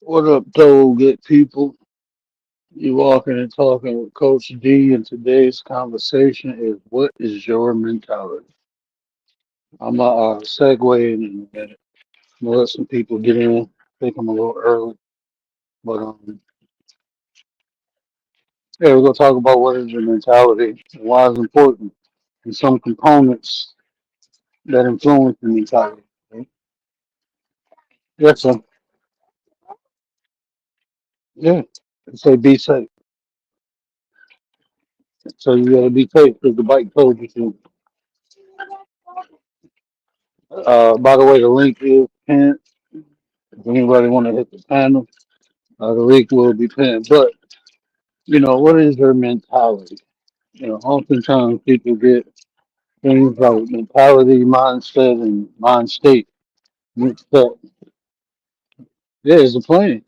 What up, though, good people? You walking and talking with Coach D, and today's conversation is what is your mentality? I'm gonna segue in a minute. I'm gonna let some people get in. I think I'm a little early, but yeah, we're gonna talk about what is your mentality and why it's important, and some components that influence the mentality. Okay? Yes, sir. Yeah. Say be safe. So you gotta be safe because the bike told you to. By the way, the link is pinned. If anybody want to hit the panel, the link will be pinned. But what is your mentality? Oftentimes people get things like mentality, mindset, and mind state mixed up. Yeah, it's a plan.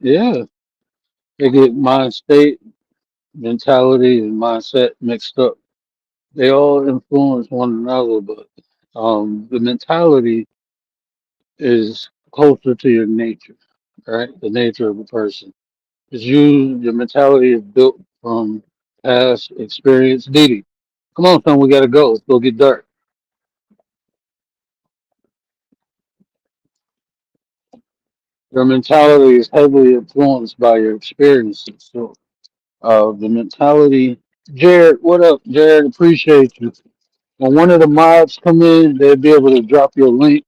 Yeah, they get mind state, mentality, and mindset mixed up. They all influence one another, but the mentality is closer to your nature, right? The nature of a person. Because your mentality is built from past experience. Didi, come on, son, we gotta go. Let's go get dark. Your mentality is heavily influenced by your experiences. So, the mentality. Jared, what up, Jared? Appreciate you. When one of the mods come in, they'll be able to drop your link.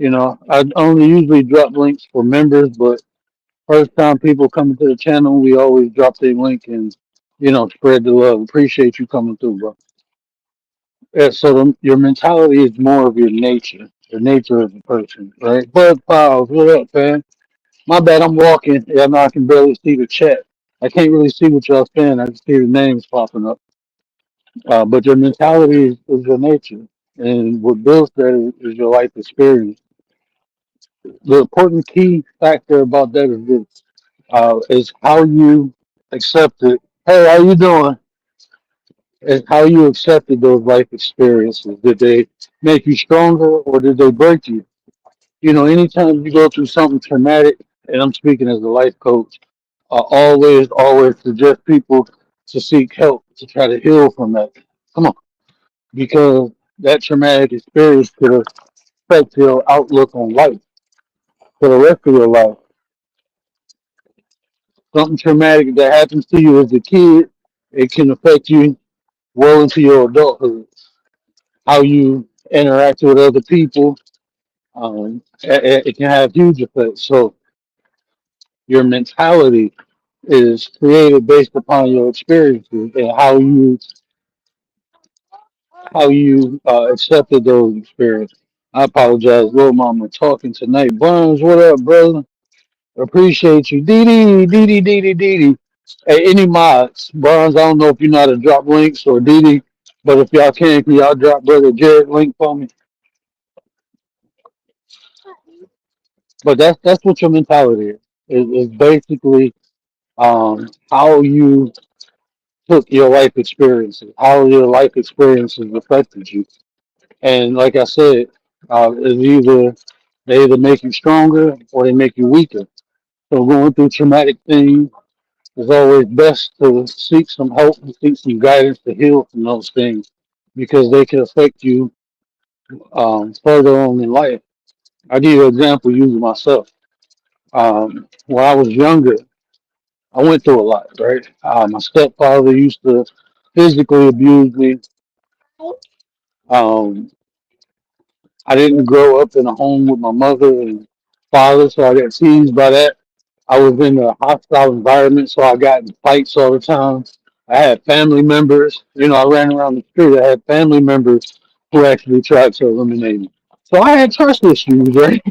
I only usually drop links for members, but first time people coming to the channel, we always drop their link and spread the love. Appreciate you coming through, bro. Yeah, so your mentality is more of your nature, the nature of the person, right? Bud Piles, what up, man? My bad, I'm walking. Yeah, no, I can barely see the chat. I can't really see what y'all saying. I just see the names popping up. But your mentality is your nature, and what builds that is your life experience. The important key factor about that is this: is how you accept it. Hey, how you doing? Is how you accepted those life experiences. Did they make you stronger or did they break you? Anytime you go through something traumatic, and I'm speaking as a life coach, I always suggest people to seek help to try to heal from that. Come on, because that traumatic experience could affect your outlook on life for the rest of your life. Something traumatic that happens to you as a kid, it can affect you well into your adulthood. How you interact with other people, it can have huge effects. So your mentality is created based upon your experiences and how you accepted those experiences. I apologize, little mama, talking tonight. Burns, what up, brother? Appreciate you, Dee. Hey, any mods, Burns? I don't know if you know how to drop links or Dee, but if y'all can y'all drop brother Jared link for me? But that's what your mentality is. It's basically how you took your life experiences, how your life experiences affected you. And like I said, they either make you stronger or they make you weaker. So going through traumatic things, it's always best to seek some help and seek some guidance to heal from those things because they can affect you further on in life. I'll give you an example using myself. When I was younger, I went through a lot, right? My stepfather used to physically abuse me. Um, I didn't grow up in a home with my mother and father, so I got teased by that. I was in a hostile environment, so I got in fights all the time. I had family members, I ran around the street. I had family members who actually tried to eliminate me. So I had trust issues, right?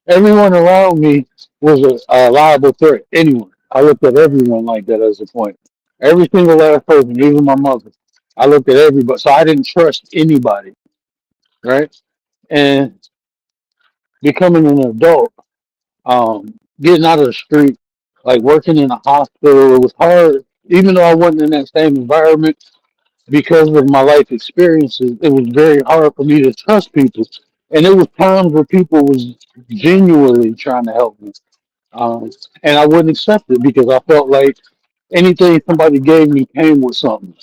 Everyone around me was a liable threat. Anyone. I looked at everyone like that as a point. Every single last person, even my mother. I looked at everybody. So I didn't trust anybody, right? And becoming an adult, getting out of the street, like working in a hospital, it was hard. Even though I wasn't in that same environment, because of my life experiences, it was very hard for me to trust people. And there was times where people was genuinely trying to help me, um, and I wouldn't accept it because I felt like anything somebody gave me came with something,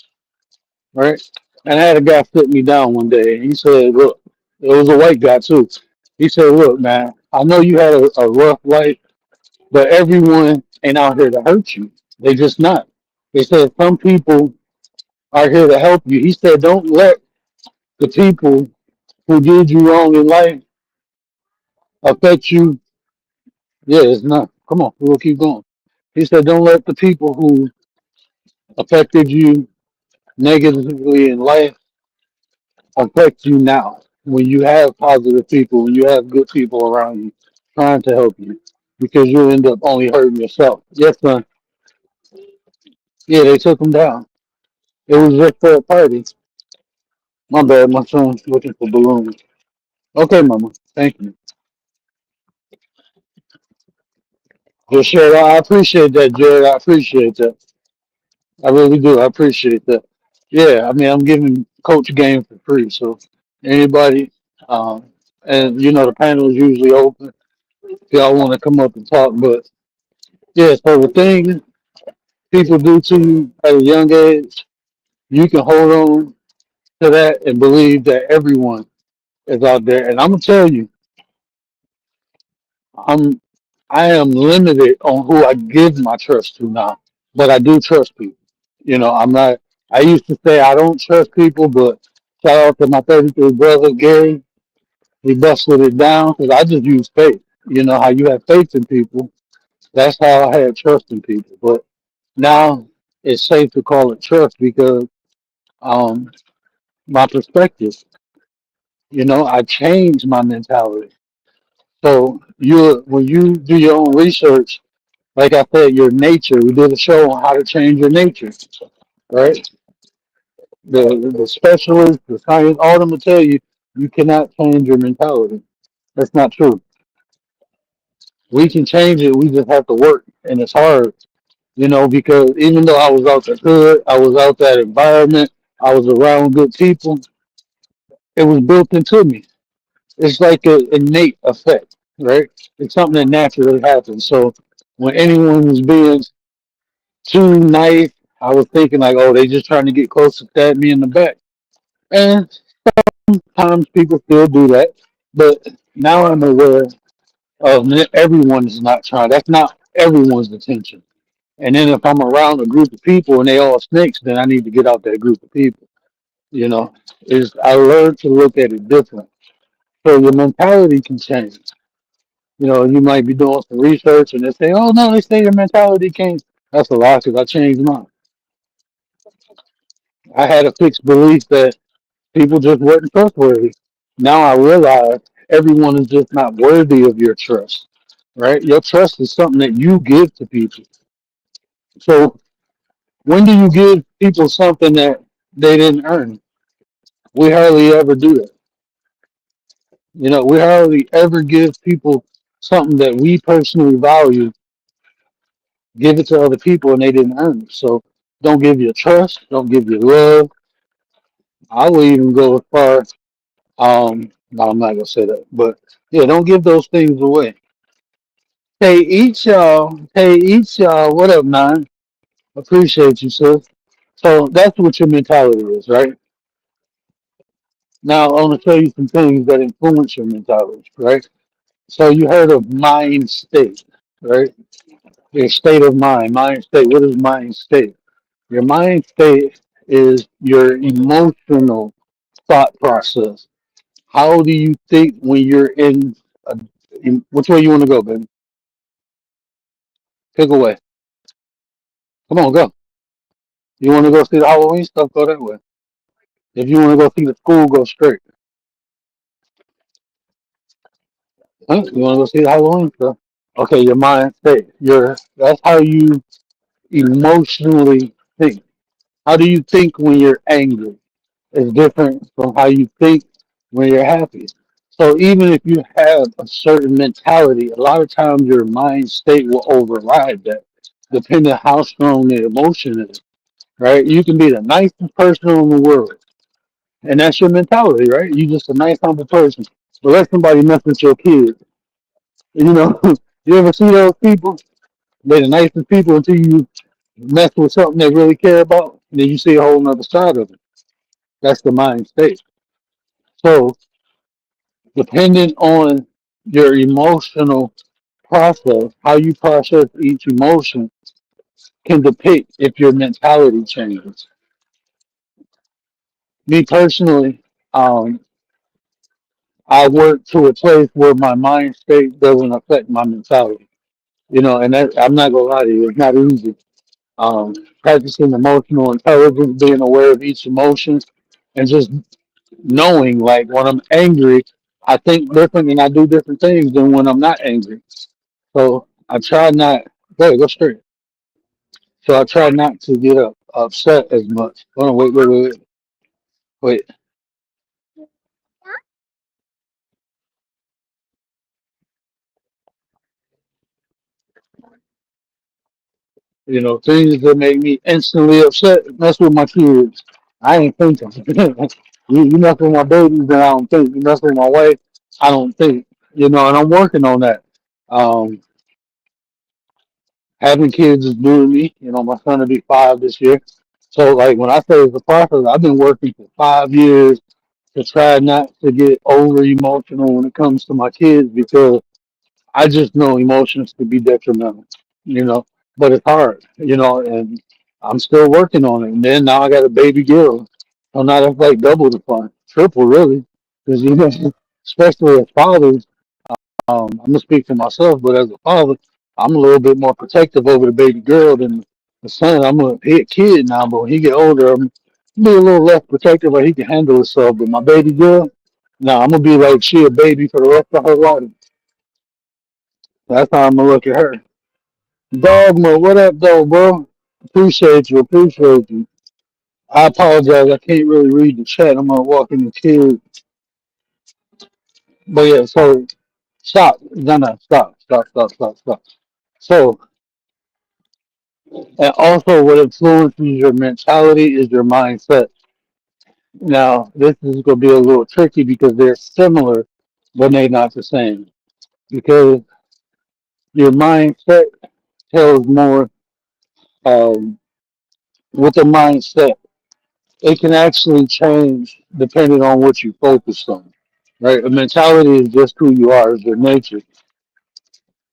right? And I had a guy sit me down one day, and he said, "Look, it was a white guy too." He said, "Look, man, I know you had a rough life, but everyone ain't out here to hurt you. They just not." They said some people are here to help you. He said, "Don't let the people who did you wrong in life affect you." Yeah, it's not. Come on, we'll keep going. He said, "Don't let the people who affected you negatively in life affect you now. When you have positive people, when you have good people around you trying to help you, because you'll end up only hurting yourself." Yes, son. Yeah, they took him down. It was just for a party. My bad, my son's looking for balloons. Okay, mama. Thank you. For sure. I appreciate that, Jared. I appreciate that. I really do. I appreciate that. Yeah, I mean, I'm giving Coach game for free. So anybody, um, and the panel is usually open if y'all want to come up and talk. But yeah, so the thing people do to you at a young age, you can hold on to that and believe that everyone is out there. And I'm gonna tell you, I'm I am limited on who I give my trust to now, but I do trust people. I'm not. I used to say I don't trust people, but shout out to my 33 brother Gary. He busted it down because I just use faith. You know how you have faith in people. That's how I had trust in people. But now it's safe to call it trust because um, my perspective. I changed my mentality. So when you do your own research, like I said, your nature. We did a show on how to change your nature, right? The specialists, the science, all of them will tell you you cannot change your mentality. That's not true. We can change it. We just have to work, and it's hard, because even though I was out the hood, I was out that environment, I was around good people. It was built into me. It's like an innate effect, right? It's something that naturally happens. So when anyone was being too nice, I was thinking like, oh, they just trying to get close to stab me in the back. And sometimes people still do that, but now I'm aware of everyone is not trying. That's not everyone's intention. And then if I'm around a group of people and they all snakes, then I need to get out that group of people. You know, is I learned to look at it different. So your mentality can change. You might be doing some research and they say, "Oh no, they say your mentality can't." That's a lie because I changed mine. I had a fixed belief that people just weren't trustworthy. Now I realize everyone is just not worthy of your trust, right? Your trust is something that you give to people. So when do you give people something that they didn't earn? We hardly ever do that. We hardly ever give people something that we personally value, give it to other people and they didn't earn it. So don't give your trust, don't give your love. I will even go as far. No, I'm not gonna say that, but yeah, don't give those things away. Hey, each y'all. Hey, each y'all. What up, man? Appreciate you, sis. So that's what your mentality is, right? Now I want to tell you some things that influence your mentality, right? So you heard of mind state, right? Your state of mind, mind state. What is mind state? Your mind state is your emotional thought process. How do you think when you're which way you want to go, baby? Pick away. Come on, go. You want to go see the Halloween stuff? Go that way. If you want to go see the school, go straight. Huh? You want to go see the Halloween stuff? Okay, your mind state. That's how you emotionally think. How do you think when you're angry? Is different from how you think when you're happy. So even if you have a certain mentality, a lot of times your mind state will override that, depending on how strong the emotion is. Right? You can be the nicest person in the world, and that's your mentality, right? You just a nice, humble person. but let somebody mess with your kids. You know, you ever see those people? They're the nicest people until you mess with something they really care about, and then you see a whole nother side of it. That's the mind state. So, depending on your emotional process, how you process each emotion can depict if your mentality changes. Me personally, um, I work to a place where my mind state doesn't affect my mentality. You know, and that, I'm not gonna lie to you, it's not easy. Um, Practicing emotional intelligence, being aware of each emotion, and just knowing, like, when I'm angry, I think different and I do different things than when I'm not angry. So I try not. Go straight. So I try not to get upset as much. Hold on, wait. You know, things that make me instantly upset. Mess with my kids. I ain't thinking. You mess with my babies, then I don't think. You mess with my wife, I don't think. You know, and I'm working on that. Um, Having kids is new to me. You know, my son will be 5 this year. So, like, when I say it's a process, I've been working for 5 years to try not to get over emotional when it comes to my kids because I just know emotions could be detrimental, you know, but it's hard, you know, and I'm still working on it. And then now I got a baby girl. So now that's like double the fun, triple really, because, you know, especially as fathers, I'm gonna speak for myself, but as a father, I'm a little bit more protective over the baby girl than the son. He a kid now, but when he get older, I'm be a little less protective, or he can handle himself. But my baby girl, now I'm gonna be like she a baby for the rest of her life. That's how I'm gonna look at her. Dogma, what up, though, bro? Appreciate you. I apologize. I can't really read the chat. I'm gonna walk in the kids. But yeah, so stop. No, stop. So, and also what influences your mentality is your mindset. Now, this is gonna be a little tricky because they're similar, but they're not the same. Because your mindset tells more with the mindset it can actually change depending on what you focus on. Right? A mentality is just who you are, is your nature.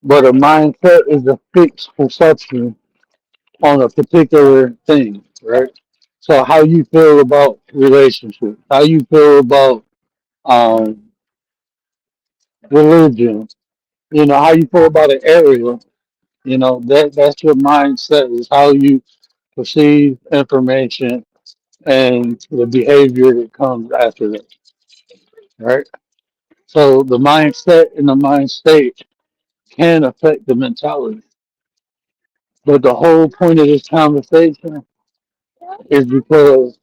But a mindset is a fixed perception on a particular thing, right? So how you feel about relationships, how you feel about um, religion, you know, how you feel about an area, you know, that's your mindset is how you perceive information and the behavior that comes after that, right? So the mindset and the mind state can affect the mentality. But the whole point of this conversation is because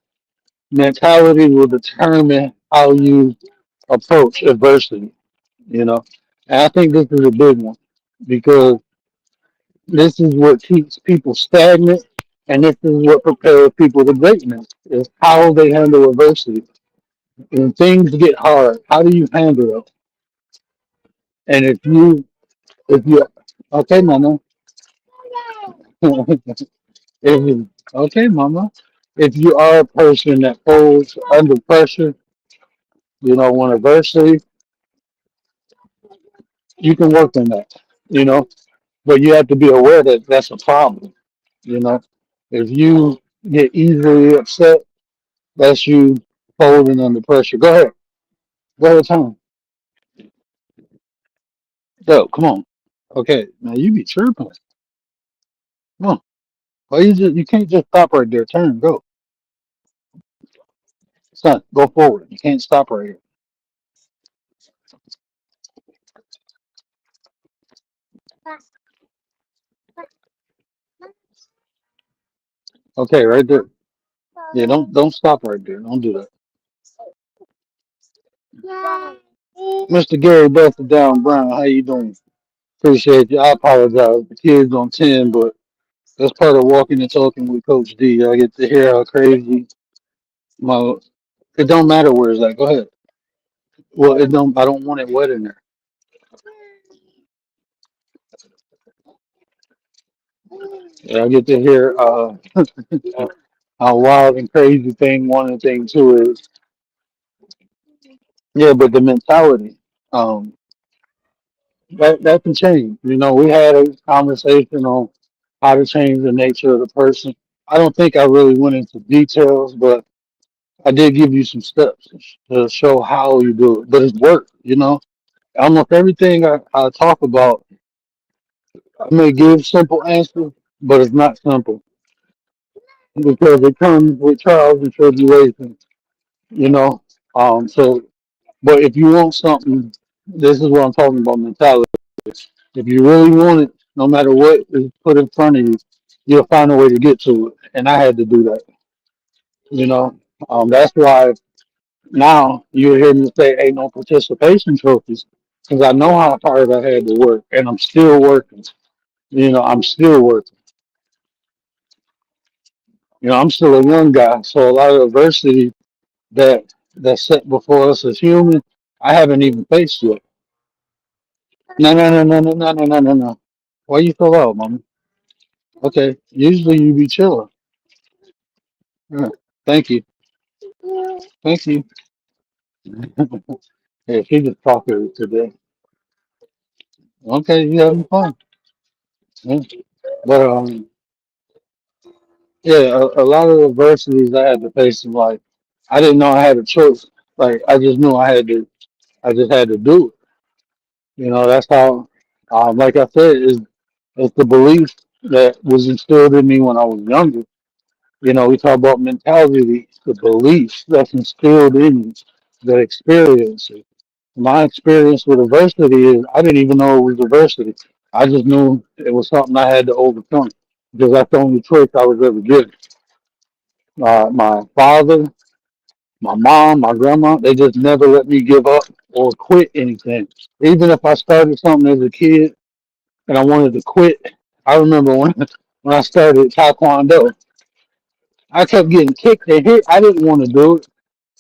mentality will determine how you approach adversity, you know. And I think this is a big one because this is what keeps people stagnant and this is what prepares people to greatness is how they handle adversity. When things get hard, how do you handle it? And if you okay, mama. If you, okay, mama. If you are a person that folds under pressure, you know, when adversity, you can work on that, you know, but you have to be aware that that's a problem, you know. If you get easily upset, that's you folding under pressure. Go ahead. Go ahead, Tom. Go, come on. Okay, now you be chirping. Come on. Why you can't just stop right there. Turn, go. Son, go forward. You can't stop right here. Okay, right there. Yeah, don't stop right there. Don't do that. Mr. Gary Buster Down Brown, how you doing? Appreciate you. I apologize. The kids on 10, but that's part of walking and talking with Coach D. I get to hear how crazy my it don't matter where it's at. Go ahead. Well, it don't. I don't want it wet in there. Yeah, I get to hear a wild and crazy thing. One of the things too is yeah, but the mentality um, that can change. You know, we had a conversation on how to change the nature of the person. I don't think I really went into details, but I did give you some steps to show how you do it. But it's work. You know, almost everything I talk about, I may give simple answers, but it's not simple because it comes with trials and tribulations. You know, so but if you want something, this is what I'm talking about mentality. If you really want it, no matter what is put in front of you, you'll find a way to get to it. And I had to do that. You know, that's why now you hear me say ain't no participation trophies because I know how hard I had to work, and I'm still working. You know, I'm still working. You know, I'm still a young guy, so a lot of adversity that's set before us as humans, I haven't even faced yet. No, no, no, no, no, no, no, no, no, no. Why you so loud, mama? Okay, usually you be chilling. Yeah. Thank you, thank you. Yeah, she just talking today. Okay, you having fun? Yeah. But yeah, a lot of adversities I had to face in life. I didn't know I had a choice. Like I just knew I had to. I just had to do it. You know, that's how. Like I said, it's the belief that was instilled in me when I was younger. You know, we talk about mentality, the beliefs that's instilled in you, the experience. My experience with adversity is I didn't even know it was adversity. I just knew it was something I had to overcome because that's the only choice I was ever given. My father, my mom, my grandma, they just never let me give up or quit anything. Even if I started something as a kid and I wanted to quit, I remember when I started Taekwondo, I kept getting kicked and hit. I didn't want to do it.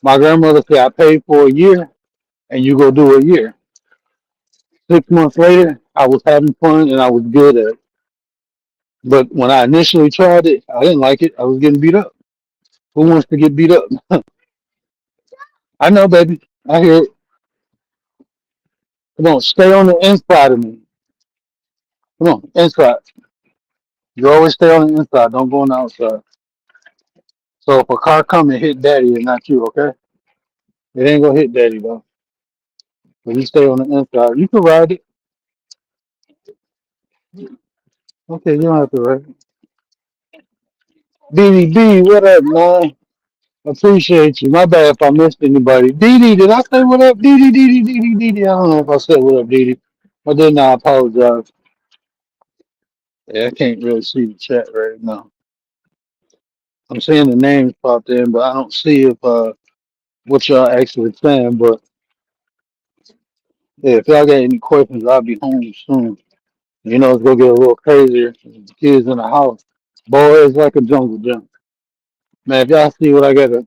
My grandmother said, I paid for a year and you go do a year. 6 months later, I was having fun and I was good at it. But when I initially tried it, I didn't like it. I was getting beat up. Who wants to get beat up? I know, baby. I hear it. Come on, stay on the inside of me. Come on, inside. You always stay on the inside. Don't go on the outside. So if a car come and hit daddy, it's not you, okay? It ain't gonna hit daddy though. But you stay on the inside. You can ride it. Okay, you don't have to ride it. BDB, what up, man? Appreciate you. My bad if I missed anybody. Dee did I say what up? Dee. I don't know if I said what up, Dee. But then I apologize. Yeah, I can't really see the chat right now. I'm seeing the names popped in, but I don't see if what y'all actually saying. But yeah, if y'all got any questions, I'll be home soon. You know, it's gonna get a little crazier. The kids in the house. Boy, it's like a jungle gym. Man, if y'all see what I got to,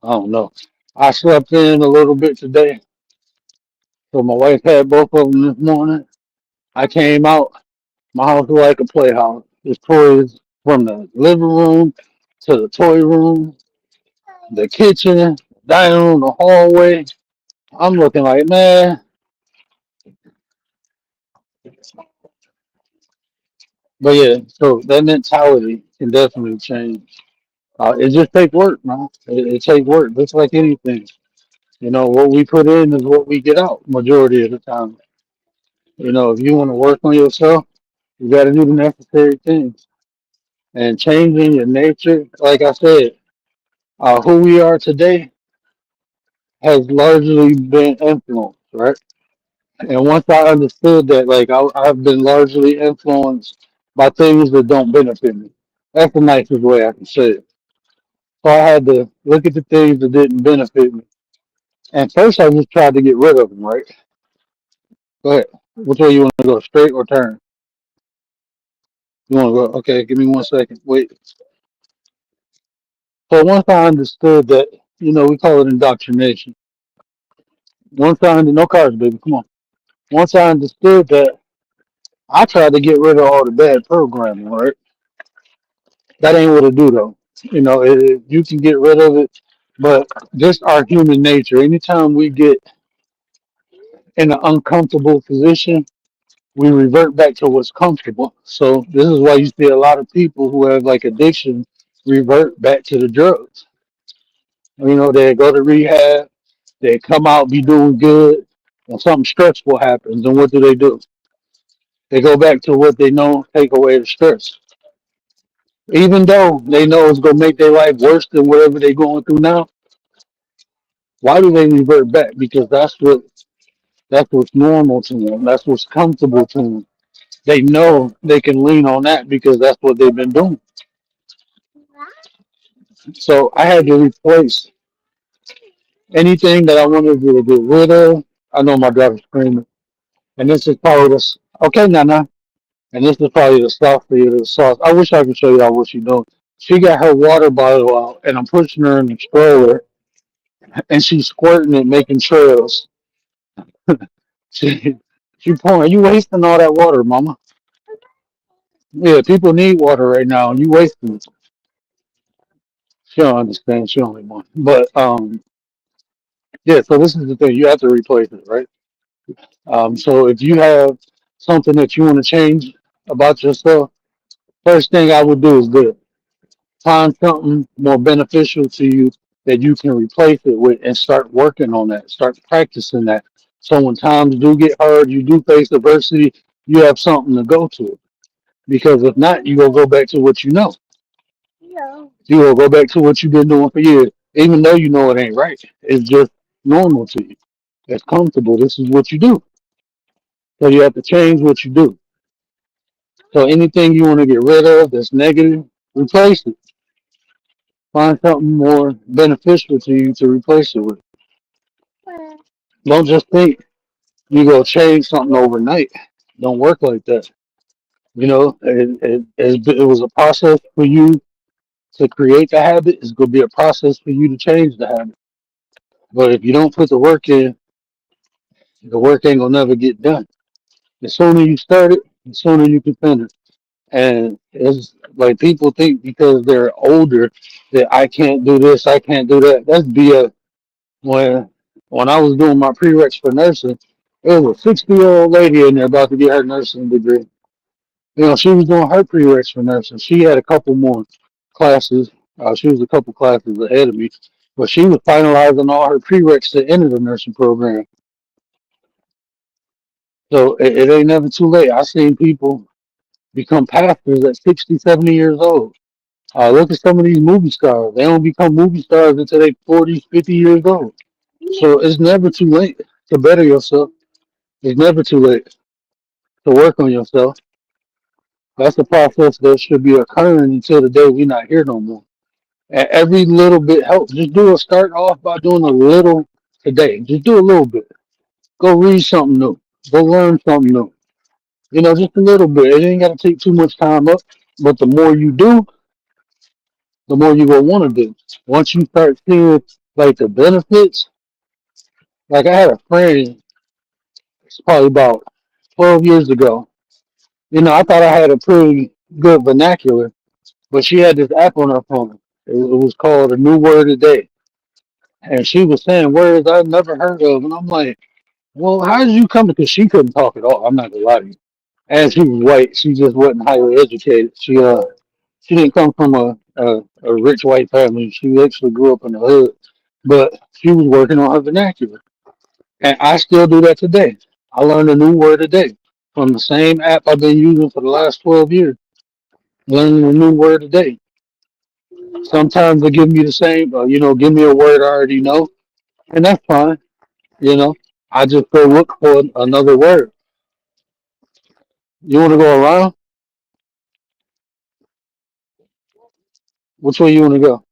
I don't know. I slept in a little bit today, so my wife had both of them this morning. I came out. My house was like a playhouse. There's toys from the living room to the toy room, the kitchen, dining room, the hallway. I'm looking like, man, but yeah, so that mentality can definitely change. It just takes work, man. It takes work, just like anything. You know, what we put in is what we get out majority of the time. You know, if you want to work on yourself, you got to do the necessary things. And changing your nature, like I said, who we are today has largely been influenced, right? And once I understood that, like I've been largely influenced by things that don't benefit me. That's the nicest way I can say it. So I had to look at the things that didn't benefit me. And first, I just tried to get rid of them, right? Go ahead. Which way you want to go, straight or turn? You want to go? Okay, give me 1 second. Wait. So once I understood that, you know, we call it indoctrination. Once I no cars, baby, come on. Once I understood that, I tried to get rid of all the bad programming. Right, that ain't what it do though. You can get rid of it, but just our human nature. Anytime we get in an uncomfortable position, we revert back to what's comfortable. So this is why you see a lot of people who have like addiction revert back to the drugs. They go to rehab, they come out, be doing good, and something stressful happens. And what do? They go back to what they know, take away the stress. Even though they know it's gonna make their life worse than whatever they're going through now, why do they revert back? Because that's what's normal to them. That's what's comfortable to them. They know they can lean on that because that's what they've been doing. So I had to replace anything that I wanted to get rid of. I know my daughter's screaming, and this is probably the okay, Nana. And this is probably the stuff for you, the sauce. I wish I could show y'all what she's doing. She got her water bottle out, and I'm pushing her in the stroller, and she's squirting it, making trails. She, she pouring. You wasting all that water, Mama. Yeah, people need water right now, and you wasting it. She don't understand. She only one. But yeah. So this is the thing. You have to replace it, right? So if you have something that you want to change about yourself, first thing I would do is this. Find something more beneficial to you that you can replace it with and start working on that. Start practicing that. So when times do get hard, you do face adversity, you have something to go to. Because if not, you will go back to what you know. You will go back to what you've been doing for years, even though you know it ain't right. It's just normal to you. It's comfortable. This is what you do. So you have to change what you do. So anything you want to get rid of that's negative, replace it. Find something more beneficial to you to replace it with. Don't just think you go change something overnight. Don't work like that. It was a process for you to create the habit. It's going to be a process for you to change the habit. But if you don't put the work in, the work ain't going to never get done. The sooner you start it, the sooner you can finish. And it's like people think because they're older that I can't do this, I can't do that. That's BS. when when I was doing my prereqs for nursing, there was a 60-year-old lady in there about to get her nursing degree. She was doing her prereqs for nursing. She had a couple more classes. She was a couple classes ahead of me, but she was finalizing all her prereqs to enter the nursing program. So it ain't never too late. I've seen people become pastors at 60, 70 years old. Look at some of these movie stars. They don't become movie stars until they 40, 50 years old. So it's never too late to better yourself. It's never too late to work on yourself. That's the process that should be occurring until the day we're not here no more. And every little bit helps. Just start off by doing a little today. Just do a little bit. Go read something new. Go learn something new. Just a little bit. It ain't got to take too much time up. But the more you do, the more you will want to do. Once you start seeing like the benefits, like I had a friend, it's probably about 12 years ago. I thought I had a pretty good vernacular, but she had this app on her phone. It was called a new word a day. And she was saying words I'd never heard of. And I'm like, well, how did you come? Because she couldn't talk at all. I'm not going to lie to you. And she was white. She just wasn't highly educated. She didn't come from a rich white family. She actually grew up in the hood. But she was working on her vernacular. And I still do that today. I learned a new word a day from the same app I've been using for the last 12 years. Learning a new word a day. Sometimes they give me the same, give me a word I already know, and that's fine. You know, I just go look for another word. You want to go around? Which way you want to go?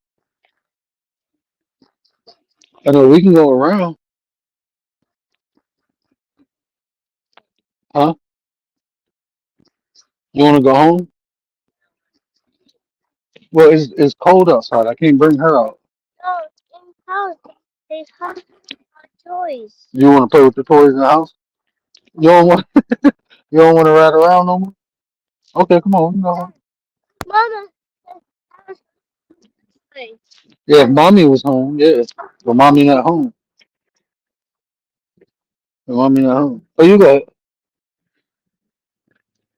I know we can go around, huh? You want to go home? Well, it's cold outside. I can't bring her out. You want to play with the toys in the house? You don't want you don't want to ride around no more? Okay, come on. Yeah, if mommy was home, yeah. But mommy not home. But mommy not home. Oh, you got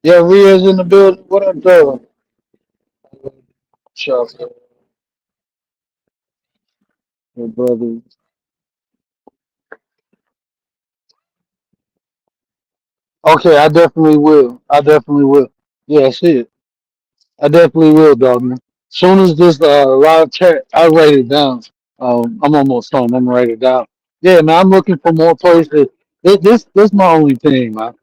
yeah, Ria's in the building. What up, brother? Shout out to your brother. Okay, I definitely will. I definitely will. Yeah, I see it. I definitely will, dog. Man. Soon as this live chat, I write it down. I'm almost home. I'm gonna write it down. Yeah, man. I'm looking for more places. This my only thing, man.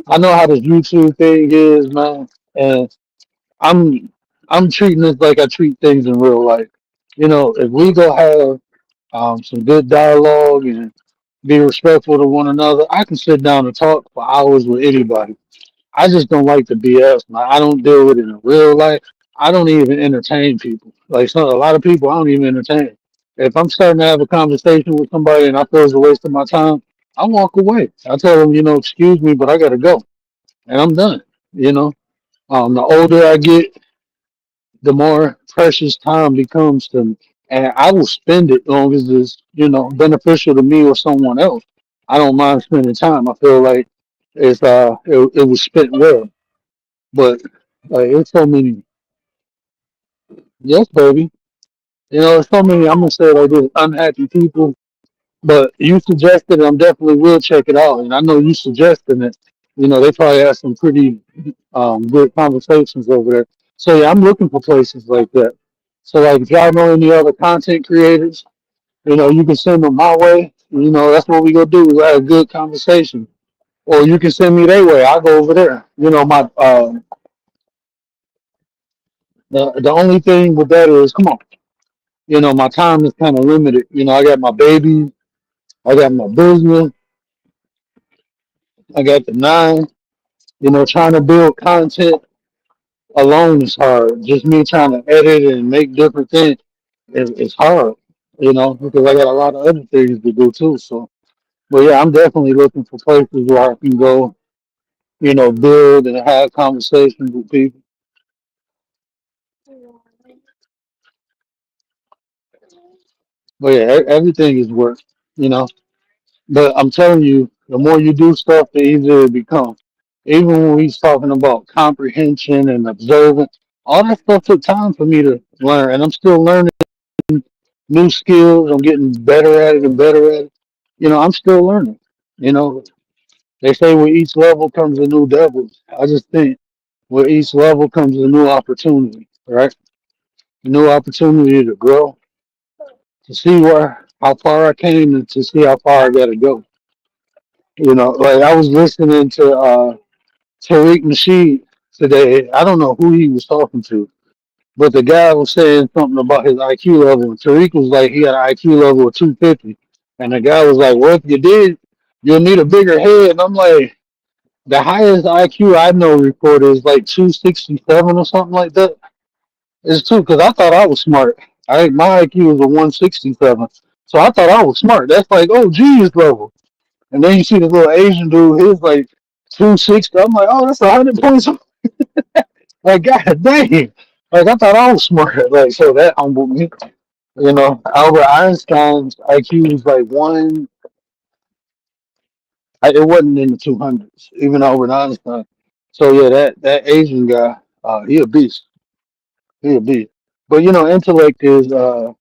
I know how this YouTube thing is, man, and I'm I'm treating this like I treat things in real life. You know, if we go have some good dialogue and be respectful to one another, I can sit down and talk for hours with anybody. I just don't like the BS, man. I don't deal with it in real life. I don't even entertain people. Like a lot of people, I don't even entertain. If I'm starting to have a conversation with somebody and I feel it's a waste of my time, I walk away. I tell them, excuse me, but I gotta go, and I'm done. You know, the older I get, the more precious time becomes to me, and I will spend it long as it's beneficial to me or someone else. I don't mind spending time. I feel like it was spent well. But it's so many. Yes, baby. It's so many. I'm gonna say like this unhappy people. But you suggested it, I'm definitely will check it out. And I know you suggesting it. They probably have some pretty good conversations over there. So yeah, I'm looking for places like that. So like if y'all know any other content creators, you can send them my way. That's what we gonna do. We have a good conversation. Or you can send me their way. I'll go over there. My the only thing with that is come on. My time is kind of limited. I got my baby, I got my business, I got the nine. Trying to build content alone is hard. Just me trying to edit and make different things is hard. Because I got a lot of other things to do too. So, but yeah, I'm definitely looking for places where I can go. Build and have conversations with people. But yeah, everything is work. You know. But I'm telling you, the more you do stuff, the easier it becomes. Even when he's talking about comprehension and observing, all that stuff took time for me to learn, and I'm still learning new skills. I'm getting better at it and better at it. I'm still learning. You know, they say with each level comes a new devil. I just think with each level comes a new opportunity, right? A new opportunity to grow, to see how far I came, and to see how far I got to go. Like I was listening to Tariq Nasheed today. I don't know who he was talking to, but the guy was saying something about his IQ level. And Tariq was like, he had an IQ level of 250. And the guy was like, well, if you did, you'll need a bigger head. And I'm like, the highest IQ I know recorded is like 267 or something like that. It's true, because I thought I was smart. My IQ was a 167. So I thought I was smart. That's like, oh, genius level. And then you see the little Asian dude, he's like 260. I'm like, oh, that's 100 points. Like, god dang. Like, I thought I was smart. Like, so that humbled me. Albert Einstein's IQ was like it wasn't in the 200s, even Albert Einstein. So, yeah, that Asian guy, he a beast. He a beast. But, intellect is that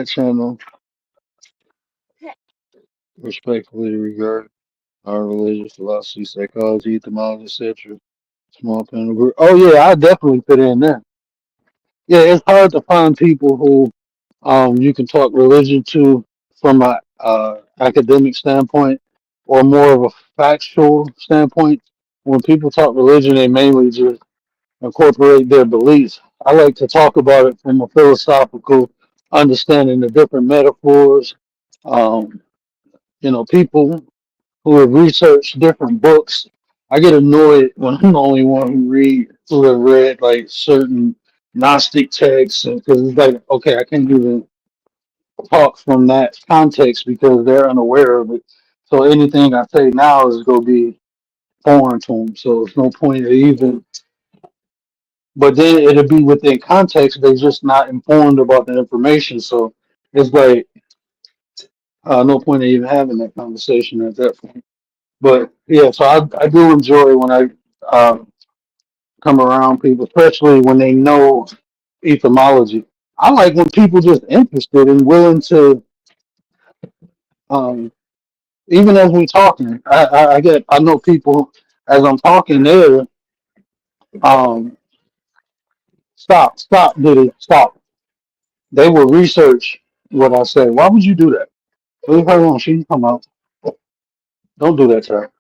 channel, respectfully regarded our religious philosophy, psychology, etymology, etc. Small panel group. Oh, yeah, I definitely fit in there. Yeah, it's hard to find people who you can talk religion to from a academic standpoint or more of a factual standpoint. When people talk religion, they mainly just incorporate their beliefs. I like to talk about it from a philosophical understanding the different metaphors. Um, people who have researched different books. I get annoyed when I'm the only one who have read like certain Gnostic texts because it's like, okay, I can't even. talk from that context because they're unaware of it. So anything I say now is going to be foreign to them. So it's no point in even. But then it'll be within context. They're just not informed about the information. So it's like no point in even having that conversation at that point. But yeah, so I do enjoy when I come around people, especially when they know etymology. I like when people just interested and willing to, um, even as we talking. I know people as I'm talking there. Um, stop, Diddy, stop. They will research what I say. Why would you do that? Leave her alone. She can come out. Don't do that to her.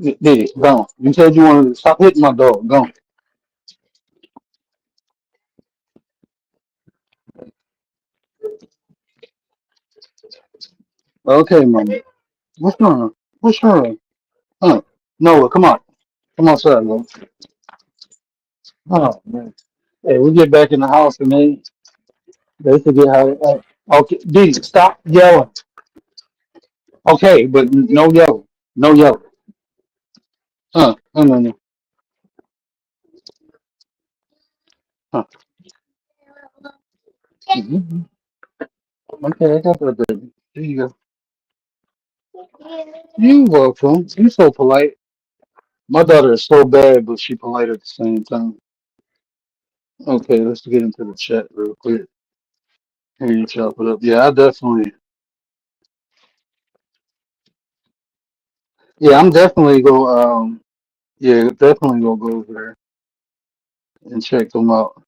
Diddy, don't. You said you wanted to stop hitting my dog. Don't. Okay, mommy. What's wrong? What's wrong? Huh? Noah, come on. Come outside, Noah. Oh man. Hey, we get back in the house and they forget how. Okay, Dee, stop yelling. Okay, but no yelling. No yelling. No, no, no. Huh. Mhm. Okay, I got that, baby. There you go. You welcome. You so polite. My daughter is so bad, but she polite at the same time. Okay, let's get into the chat real quick. Here you chop it up. Yeah, I definitely. Yeah, I'm definitely go. Yeah, definitely gonna go over there and check them out.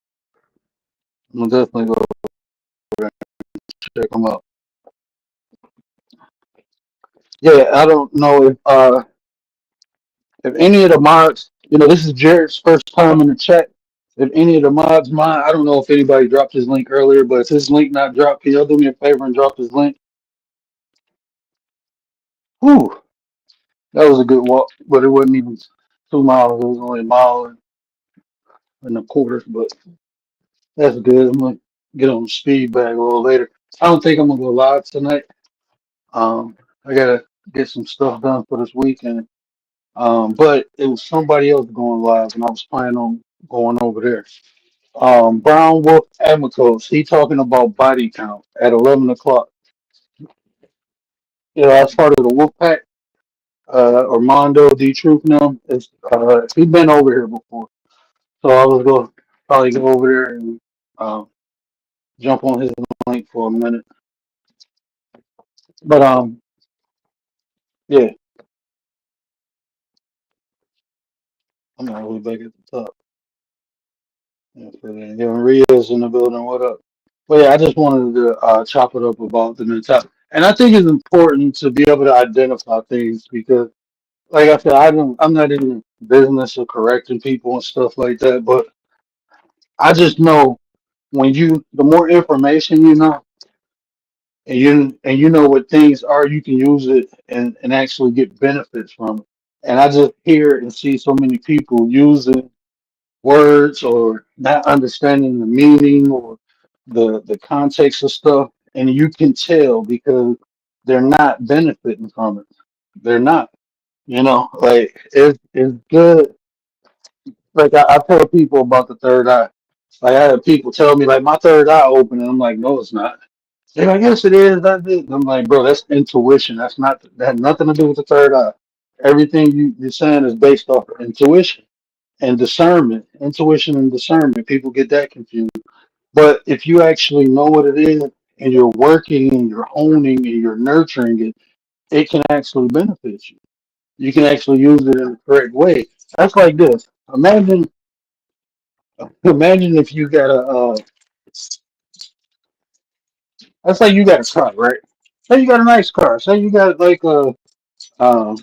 I'm gonna definitely go check them out. Yeah, I don't know if any of the mods, this is Jared's first time in the chat. If any of the mods mind, I don't know if anybody dropped his link earlier, but if his link not dropped, can y'all do me a favor and drop his link? Whew, that was a good walk, but it wasn't even 2 miles. It was only a mile and a quarter, but that's good. I'm gonna get on the speed bag a little later. I don't think I'm gonna go live tonight. I gotta get some stuff done for this weekend. But it was somebody else going live, and I was planning on going over there. Brown Wolf Amicos, he talking about body count at 11 o'clock. That's part of the Wolf Pack. Armando D. Truth now. He's been over here before, so I was going to probably go over there and um, jump on his link for a minute. But yeah, I'm all the way back at the top. Yeah, Ria's in the building. What up? Well, yeah, I just wanted to chop it up about the mentality, and I think it's important to be able to identify things because, like I said, I'm not in the business of correcting people and stuff like that, but I just know the more information you know, and you know what things are, you can use it and actually get benefits from it. And I just hear and see so many people using words or not understanding the meaning or the context of stuff, and you can tell because they're not benefiting from it. They're not. Like it's good. Like I tell people about the third eye. Like I have people tell me like my third eye open, and I'm like, no, it's not. They're like, yes, it is. That's it. I'm like, bro, that's intuition. That had nothing to do with the third eye. Everything you're saying is based off of intuition and discernment. Intuition and discernment. People get that confused. But if you actually know what it is and you're working and you're honing and you're nurturing it, it can actually benefit you. You can actually use it in the correct way. That's like this. Imagine if you got that's like you got a car, right? Say you got a nice car. Say you got like um,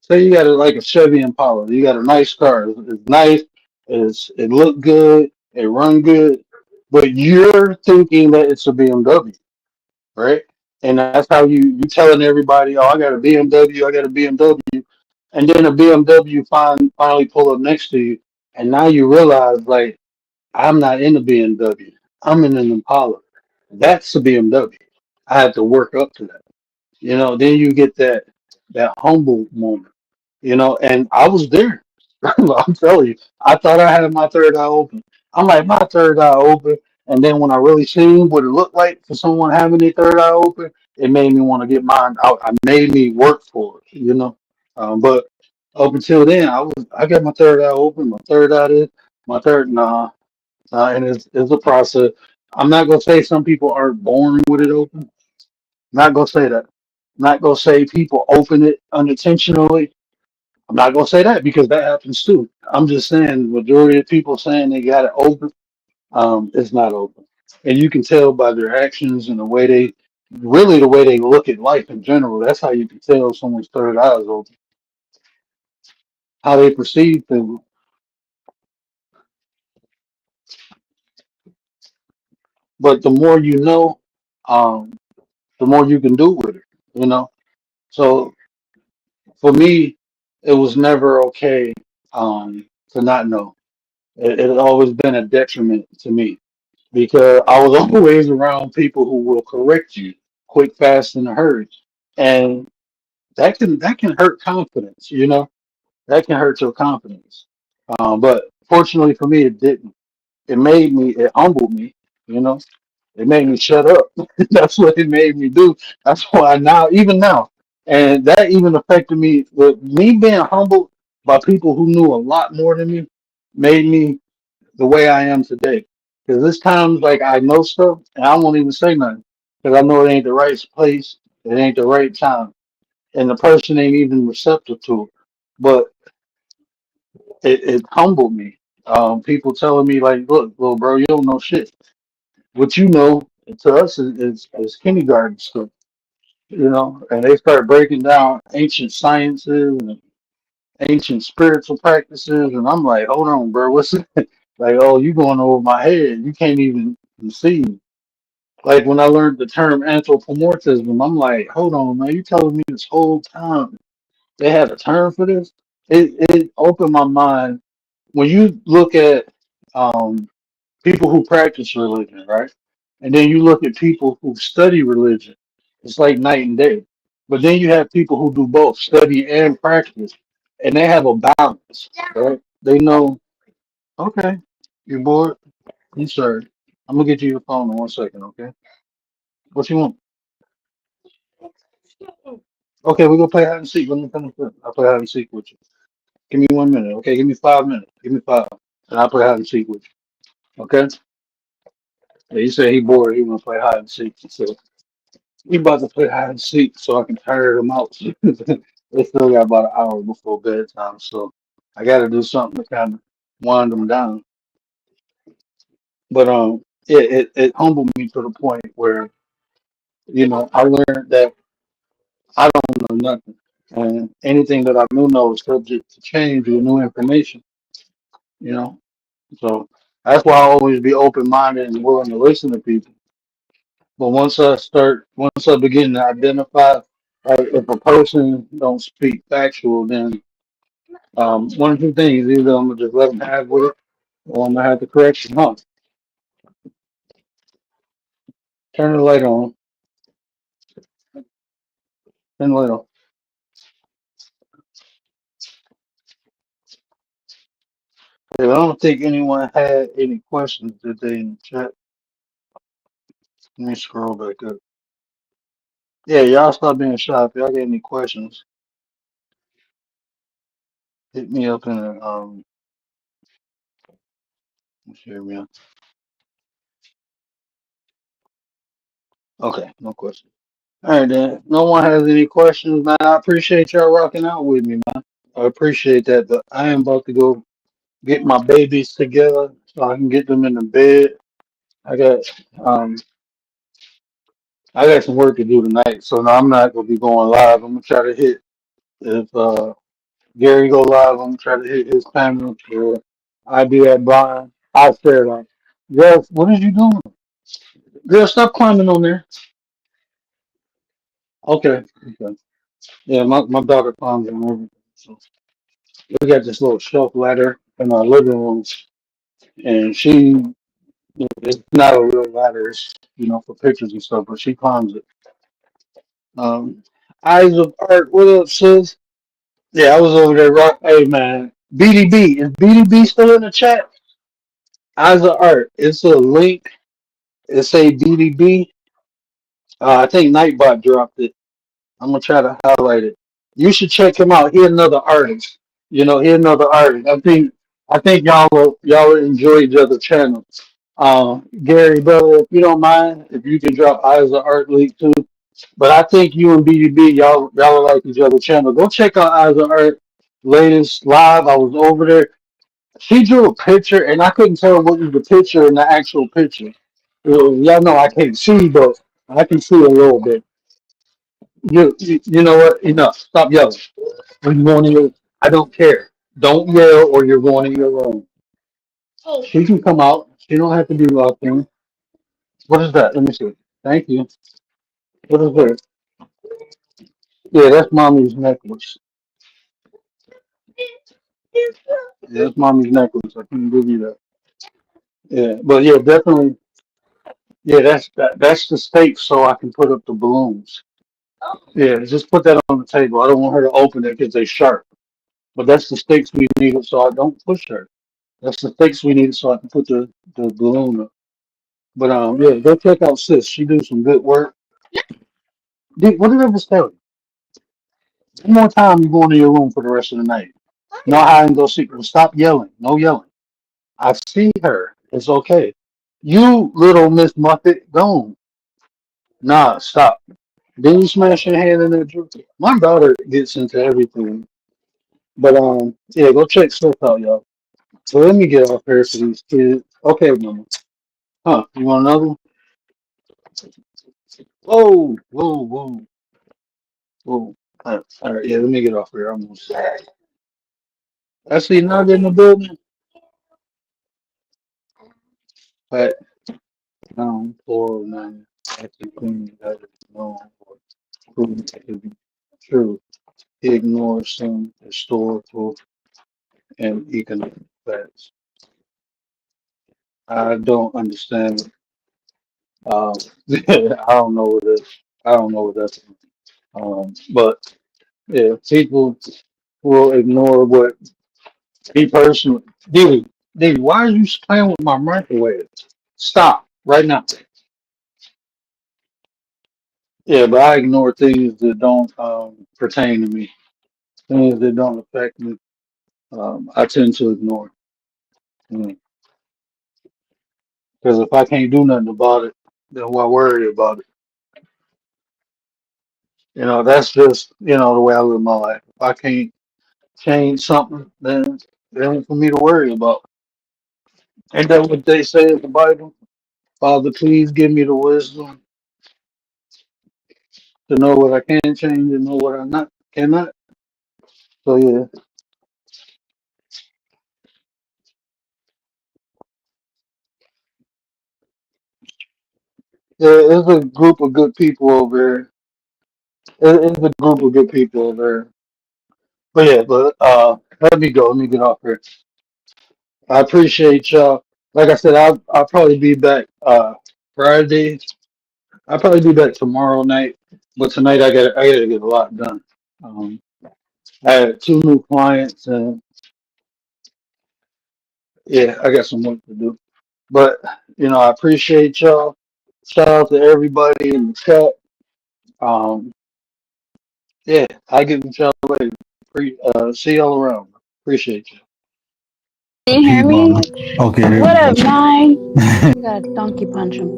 say you got like a Chevy Impala. You got a nice car. It's nice. It look good. It run good. But you're thinking that it's a BMW, right? And that's how you telling everybody, oh, I got a BMW. I got a BMW. And then a BMW finally pull up next to you, and now you realize like I'm not in the BMW. I'm in an Impala. That's a BMW. I had to work up to that. Then you get that humble moment. And I was there. I'm telling you, I thought I had my third eye open. I'm like, my third eye open. And then when I really seen what it looked like for someone having their third eye open, it made me want to get mine out. I made me work for it. But up until then, I got my third eye open, my third eye this, my third nah, and it's a process. I'm not gonna say some people are born with it open. Not gonna say that. Not gonna say people open it unintentionally. I'm not gonna say that because that happens too. I'm just saying majority of people saying they got it open, it's not open. And you can tell by their actions and the way they look at life in general. That's how you can tell someone's third eye is open. How they perceive things. But the more you know, um, the more you can do with it. You know. So for me, it was never okay to not know. It had always been a detriment to me because I was always around people who will correct you quick, fast, in a hurry, and that can hurt confidence. That can hurt your confidence. But fortunately for me, it didn't. It humbled me. You know, it made me shut up. That's what it made me do. That's why now, even now, and that even affected me with me being humbled by people who knew a lot more than me, made me the way I am today. Because there's times like I know stuff and I won't even say nothing because I know it ain't the right place, it ain't the right time, and the person ain't even receptive to it. But it humbled me. People telling me like, "Look, little bro, you don't know shit. What you know to us is kindergarten stuff." And they start breaking down ancient sciences and ancient spiritual practices, and I'm like, hold on, bro, what's it? Like, oh, you going over my head? You can't even see. Like when I learned the term anthropomorphism, I'm like, hold on, man, you telling me this whole time they had a term for this? It opened my mind when you look at um, people who practice religion, right? And then you look at people who study religion. It's like night and day. But then you have people who do both study and practice, and they have a balance, right? They know, okay, you're bored. I'm sorry. I'm gonna get you your phone in 1 second, okay? What you want? Okay, we're gonna play hide and seek. Let me finish this. I'll play hide and seek with you. Give me 1 minute, okay? Give me 5 minutes. Give me five, and I'll play hide and seek with you, okay? Yeah, he said he bored. He wanna play hide and seek. So we about to play hide and seek, so I can tire them out. They still got about an hour before bedtime, so I got to do something to kind of wind them down. But it humbled me to the point where I learned that I don't know nothing. And anything that I do know is subject to change with new information, you know. So that's why I always be open minded and willing to listen to people. But once I begin to identify, like if a person don't speak factual, then one of two things: either I'm gonna just let them have with it, or I'm gonna have to correct them. Huh? Turn the light on. Turn the light on. Yeah, I don't think anyone had any questions today in the chat. Let me scroll back up. Yeah, y'all stop being shy. If y'all got any questions, hit me up in the share me out. Okay, no questions. All right, then. No one has any questions, man. I appreciate y'all rocking out with me, man. I appreciate that. But I am about to go get my babies together so I can get them in the bed. I got um I got some work to do tonight, so no, I'm not gonna be going live. I'm gonna try to hit if Gary go live. I'm gonna try to hit his panel or I be at Brian. I share that. Yes, what is you doing? Girl, stop climbing on there. Okay, okay. Yeah, my daughter climbs on everything. So we got this little shelf ladder in our living room. and she it's not a real ladder, it's for pictures and stuff, but she climbs it. Um, Eyes of Art, what up, sis? Yeah, I was over there. Rock, hey man, BDB is BDB still in the chat? Eyes of Art, it's a link. It say BDB. I think Nightbot dropped it. I'm gonna try to highlight it. You should check him out. He another artist. He another artist. I think y'all will enjoy each other's channel. Gary, brother, if you don't mind, if you can drop Eyes of Art link too. But I think you and BDB, y'all will like each other's channel. Go check out Eyes of Art latest live. I was over there. She drew a picture, and I couldn't tell what was the picture and the actual picture. Y'all know I can't see, but I can see a little bit. You know what? Enough. Stop yelling. When you going in your, I don't care. Don't yell, or you're going in your room. She can come out. She don't have to be locked in. What is that? Let me see. Thank you. What is that? Yeah, that's mommy's necklace. Yeah, that's mommy's necklace. I can give you that. Yeah, but yeah, definitely. Yeah, that's the stake, so I can put up the balloons. Yeah, just put that on the table. I don't want her to open it because they sharp. But that's the stakes we needed, so I don't push her. That's the stakes we needed, so I can put the balloon up. But yeah, go check out sis. She do some good work. What did I just tell you? One more time, you go into your room for the rest of the night. No hide and go seek. Stop yelling. No yelling. I see her. It's okay. You little Miss Muffet, gone. Nah, stop. Then you smash your hand in there. My daughter gets into everything. But yeah, go check stuff out, y'all. So let me get off here for these kids. Okay, mama. Huh? You want another one? Whoa, whoa, whoa, whoa. All right, yeah, let me get off here. Almost. I see Nugget in the building. But 409. Actually, clean that is known or proven to be true. He ignores some historical and economic facts. I don't understand. Um, I don't know what this. I don't know what that's. But yeah, people will ignore what me personally. Diddy, why are you playing with my microwave? Stop right now. Yeah, but I ignore things that don't pertain to me, things that don't affect me. I tend to ignore. Because if I can't do nothing about it, then why worry about it? That's just the way I live my life. If I can't change something, then it ain't for me to worry about. Ain't that what they say in the Bible? Father, please give me the wisdom to know what I can change and know what I not cannot. So yeah, it's a group of good people over there. It's a group of good people over there. But yeah, let me go. Let me get off here. I appreciate y'all. Like I said, I'll probably be back Friday. I'll probably be back tomorrow night. But tonight I gotta get a lot done. Um, I had two new clients and yeah, I got some work to do. But I appreciate y'all. Shout out to everybody in the chat. Um, yeah, I get with y'all later. See y'all around. Appreciate you. Can you hear me? Okay. What up, nine? You gotta donkey punch him.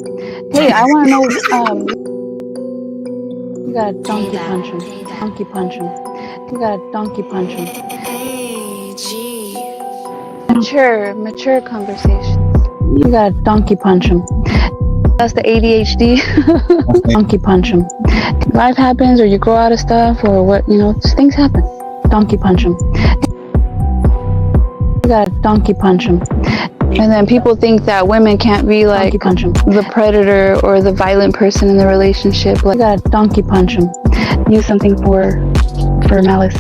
Hey, I wanna know. You gotta donkey punch him. Donkey punch him. You gotta donkey punch him. Mature conversations. You gotta donkey punch him. That's the ADHD. Donkey punch him. Life happens, or you grow out of stuff, or what? Just things happen. Donkey punch him. You gotta donkey punch him. And then people think that women can't be like the predator or the violent person in the relationship. Like, you gotta donkey punch him. Use something for malice.